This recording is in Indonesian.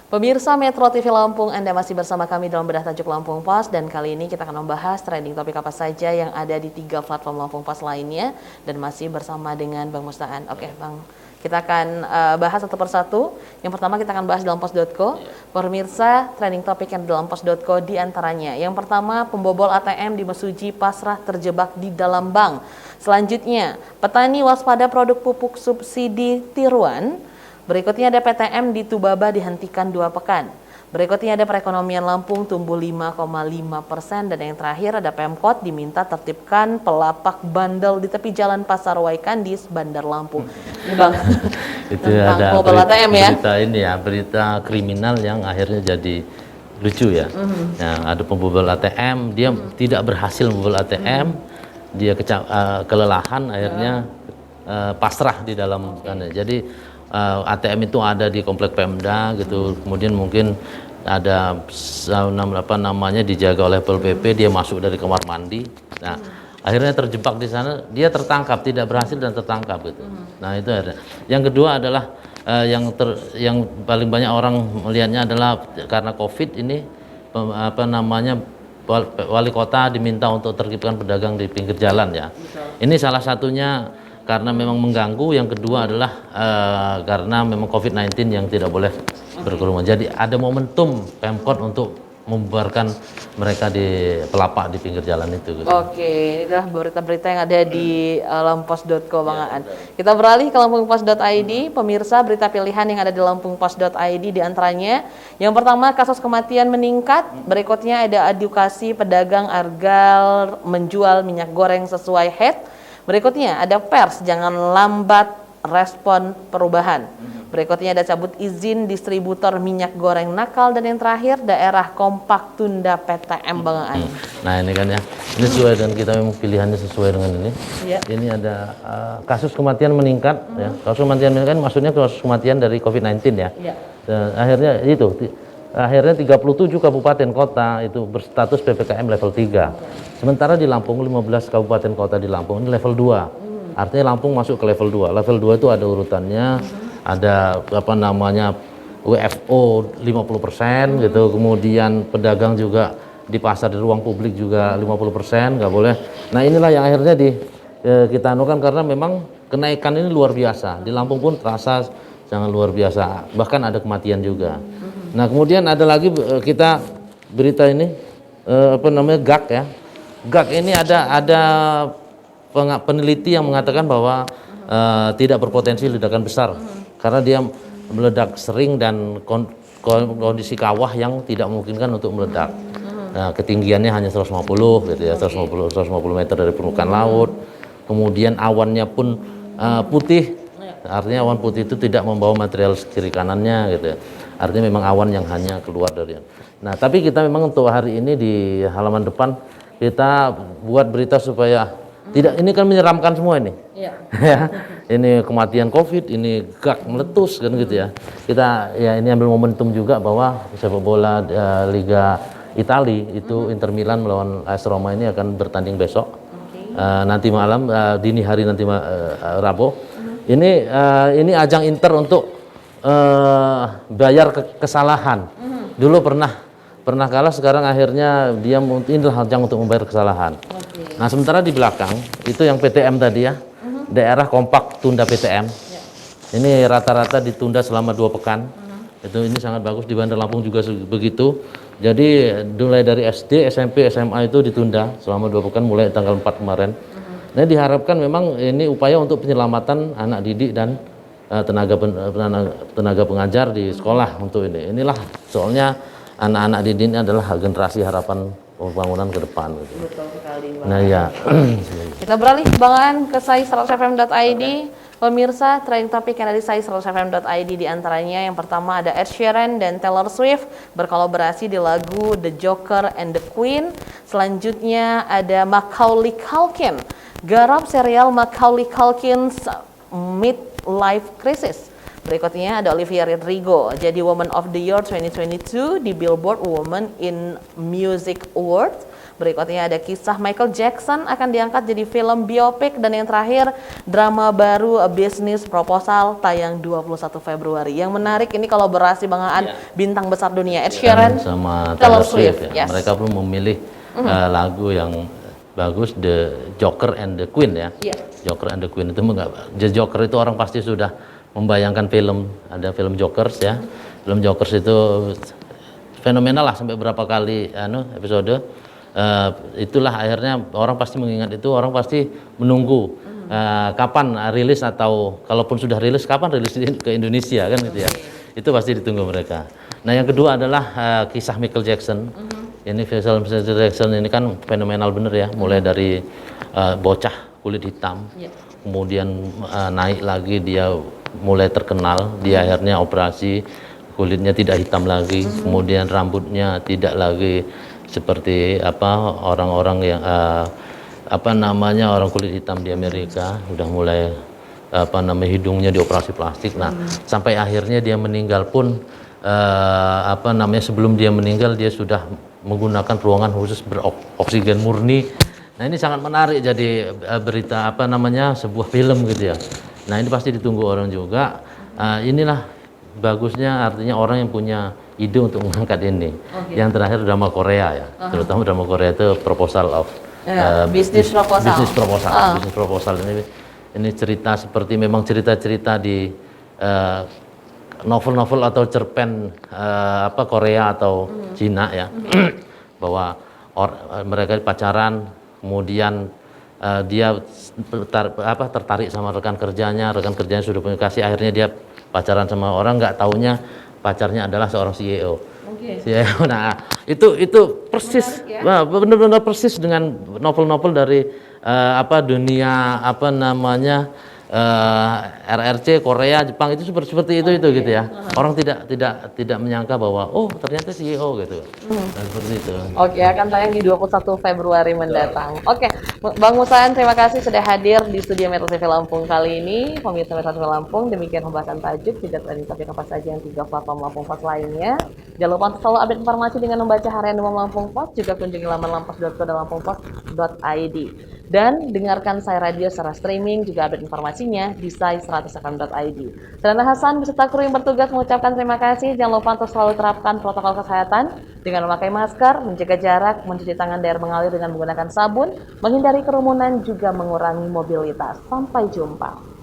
Pemirsa Metro TV Lampung, Anda masih bersama kami dalam Bedah Tajuk Lampung Pos, dan kali ini kita akan membahas trending topik apa saja yang ada di 3 platform Lampung Pos lainnya, dan masih bersama dengan Bang Mustaan. Oke, Bang, kita akan bahas satu persatu. Yang pertama kita akan bahas dalam pos.co. Pemirsa, trending topik yang dalam pos.co di antaranya. Yang pertama, pembobol ATM di Mesuji pasrah terjebak di dalam bank. Selanjutnya, petani waspada produk pupuk subsidi tiruan. Berikutnya ada PTM di Tubaba dihentikan 2 pekan. Berikutnya ada perekonomian Lampung tumbuh 5,5%. Dan yang terakhir ada Pemkot diminta tertibkan pelapak bandel di tepi jalan Pasar Waikandis, Bandar Lampung. Ini Bang, itu ada ATM ya? Berita ini ya, berita kriminal yang akhirnya jadi lucu ya. Nah, ada pembobol ATM, dia tidak berhasil membobol ATM, dia kelelahan akhirnya pasrah di dalam sana. Jadi ATM itu ada di komplek Pemda gitu, kemudian mungkin ada apa namanya dijaga oleh Pol PP, dia masuk dari kamar mandi. Nah, akhirnya terjebak di sana, dia tertangkap, tidak berhasil dan tertangkap gitu. Nah, itu ada. Yang kedua adalah yang paling banyak orang melihatnya adalah karena Covid ini apa namanya wali kota diminta untuk tertibkan pedagang di pinggir jalan ya. Ini salah satunya karena memang mengganggu, yang kedua adalah karena memang COVID-19 yang tidak boleh berkerumun. Jadi ada momentum Pemkot untuk membubarkan mereka di pelapak di pinggir jalan itu. Gitu. Oke, inilah berita-berita yang ada di lampungpos.co Bang Aan. Kita beralih ke lampungpos.id. Pemirsa, berita pilihan yang ada di lampungpos.id di antaranya. Yang pertama, kasus kematian meningkat. Berikutnya ada edukasi pedagang argal menjual minyak goreng sesuai head. Berikutnya ada pers, jangan lambat respon perubahan. Berikutnya ada cabut izin distributor minyak goreng nakal. Dan yang terakhir, daerah kompak tunda PTM Bang Aan. Nah ini kan ya, ini sesuai dengan kita memang pilihannya sesuai dengan ini. Ya. Ini ada kasus kematian meningkat. Ya. Kasus kematian meningkat maksudnya kasus kematian dari COVID-19 ya. Ya. Akhirnya itu, akhirnya 37 kabupaten kota itu berstatus PPKM level 3. Sementara di Lampung 15 kabupaten kota di Lampung ini level 2. Artinya Lampung masuk ke level 2. Level 2 itu ada urutannya, ada apa namanya WFO 50% gitu. Kemudian pedagang juga di pasar di ruang publik juga 50%, nggak boleh. Nah, inilah yang akhirnya kita anukan karena memang kenaikan ini luar biasa. Di Lampung pun terasa sangat luar biasa. Bahkan ada kematian juga. Nah, kemudian ada lagi kita berita ini apa namanya GAK ya. GAK ini ada peneliti yang mengatakan bahwa tidak berpotensi ledakan besar karena dia meledak sering dan kondisi kawah yang tidak memungkinkan untuk meledak. Nah, ketinggiannya hanya 150 gitu ya, 150 meter dari permukaan laut. Kemudian awannya pun putih. Artinya awan putih itu tidak membawa material kiri kanannya gitu ya. Artinya memang awan yang hanya keluar dari. Nah, tapi kita memang untuk hari ini di halaman depan kita buat berita supaya tidak, ini kan menyeramkan semua ini. Iya. Ya. Ini kematian Covid, ini GAK meletus kan gitu ya. Kita ya ini ambil momentum juga bahwa sepak bola Liga Italia itu Inter Milan melawan AS Roma ini akan bertanding besok. Nanti malam dini hari nanti Rabu. Ini ajang Inter untuk bayar kesalahan. Dulu pernah kalah, sekarang akhirnya dia inilah ajang untuk membayar kesalahan. Nah, sementara di belakang itu yang PTM tadi ya, daerah kompak tunda PTM. Ini rata-rata ditunda selama 2 pekan. Ini sangat bagus, di Bandar Lampung juga begitu. Jadi mulai dari SD, SMP, SMA itu ditunda selama 2 pekan mulai tanggal 4 kemarin. Nah, diharapkan memang ini upaya untuk penyelamatan anak didik dan tenaga pengajar di sekolah untuk ini. Inilah soalnya anak-anak didik ini adalah generasi harapan pembangunan ke depan. Gitu. Betul sekali, Bang. Nah ya. Kita beralih Bang ke sai100fm.id. Pemirsa, trending topik yang ada di sai100fm.id di antaranya yang pertama ada Ed Sheeran dan Taylor Swift berkolaborasi di lagu The Joker and the Queen. Selanjutnya ada Macaulay Culkin, garap serial Macaulay Culkin's Midlife Crisis. Berikutnya ada Olivia Rodrigo jadi Woman of the Year 2022 di Billboard Women in Music Awards. Berikutnya ada kisah Michael Jackson akan diangkat jadi film biopik. Dan yang terakhir, drama baru Bisnis Proposal tayang 21 Februari. Yang menarik ini kolaborasi Bang Aan, bintang besar dunia Ed Sheeran sama Taylor Swift. Ya. Yes. Mereka belum memilih lagu yang bagus, The Joker and the Queen ya. Joker and the Queen itu enggak. The Joker itu orang pasti sudah membayangkan film, ada film Jokers ya. Film Jokers itu fenomenal lah sampai berapa kali episode. Itulah akhirnya orang pasti mengingat itu, orang pasti menunggu kapan rilis, atau kalaupun sudah rilis kapan rilis ke Indonesia kan gitu ya. Itu pasti ditunggu mereka. Nah yang kedua adalah kisah Michael Jackson. Ini film Michael Jackson ini kan fenomenal bener ya, mulai dari bocah kulit hitam, kemudian naik lagi dia mulai terkenal, dia akhirnya operasi, kulitnya tidak hitam lagi, kemudian rambutnya tidak lagi seperti orang-orang yang orang kulit hitam di Amerika, udah mulai hidungnya dioperasi plastik. Nah, sampai akhirnya dia meninggal pun sebelum dia meninggal dia sudah menggunakan ruangan khusus beroksigen murni. Nah, ini sangat menarik jadi berita sebuah film gitu ya. Nah, ini pasti ditunggu orang juga. Inilah bagusnya, artinya orang yang punya ide untuk mengangkat ini. Yang terakhir drama Korea ya, terutama drama Korea itu Business Proposal ini cerita seperti memang cerita-cerita di novel-novel atau cerpen Korea atau Cina ya, bahwa mereka pacaran, kemudian dia tertarik sama rekan kerjanya sudah punya kasih, akhirnya dia pacaran sama orang, nggak taunya pacarnya adalah seorang CEO. CEO. Nah, itu persis, benar-benar persis dengan novel-novel dari dunia RRC, Korea, Jepang, itu seperti itu gitu ya. Orang tidak menyangka bahwa ternyata CEO gitu. Nah, seperti itu. Akan tayang di 21 Februari mendatang. Bang Musaan, terima kasih sudah hadir di studio Metro TV Lampung kali ini. Pemirsa Metro TV Lampung, demikian pembahasan tajuk tidak trending topik apa saja yang 3 platform Lampung Pos lainnya. Jangan lupa untuk selalu update informasi dengan membaca harian Demam Lampung Pos, juga kunjungi laman lampos.co dan lampungpos.id. Dan dengarkan Sai Radio secara streaming, juga update informasinya di sai100fm.id. Serana Hasan beserta kru yang bertugas mengucapkan terima kasih. Jangan lupa untuk selalu terapkan protokol kesehatan dengan memakai masker, menjaga jarak, mencuci tangan dari air mengalir dengan menggunakan sabun, menghindari kerumunan, juga mengurangi mobilitas. Sampai jumpa.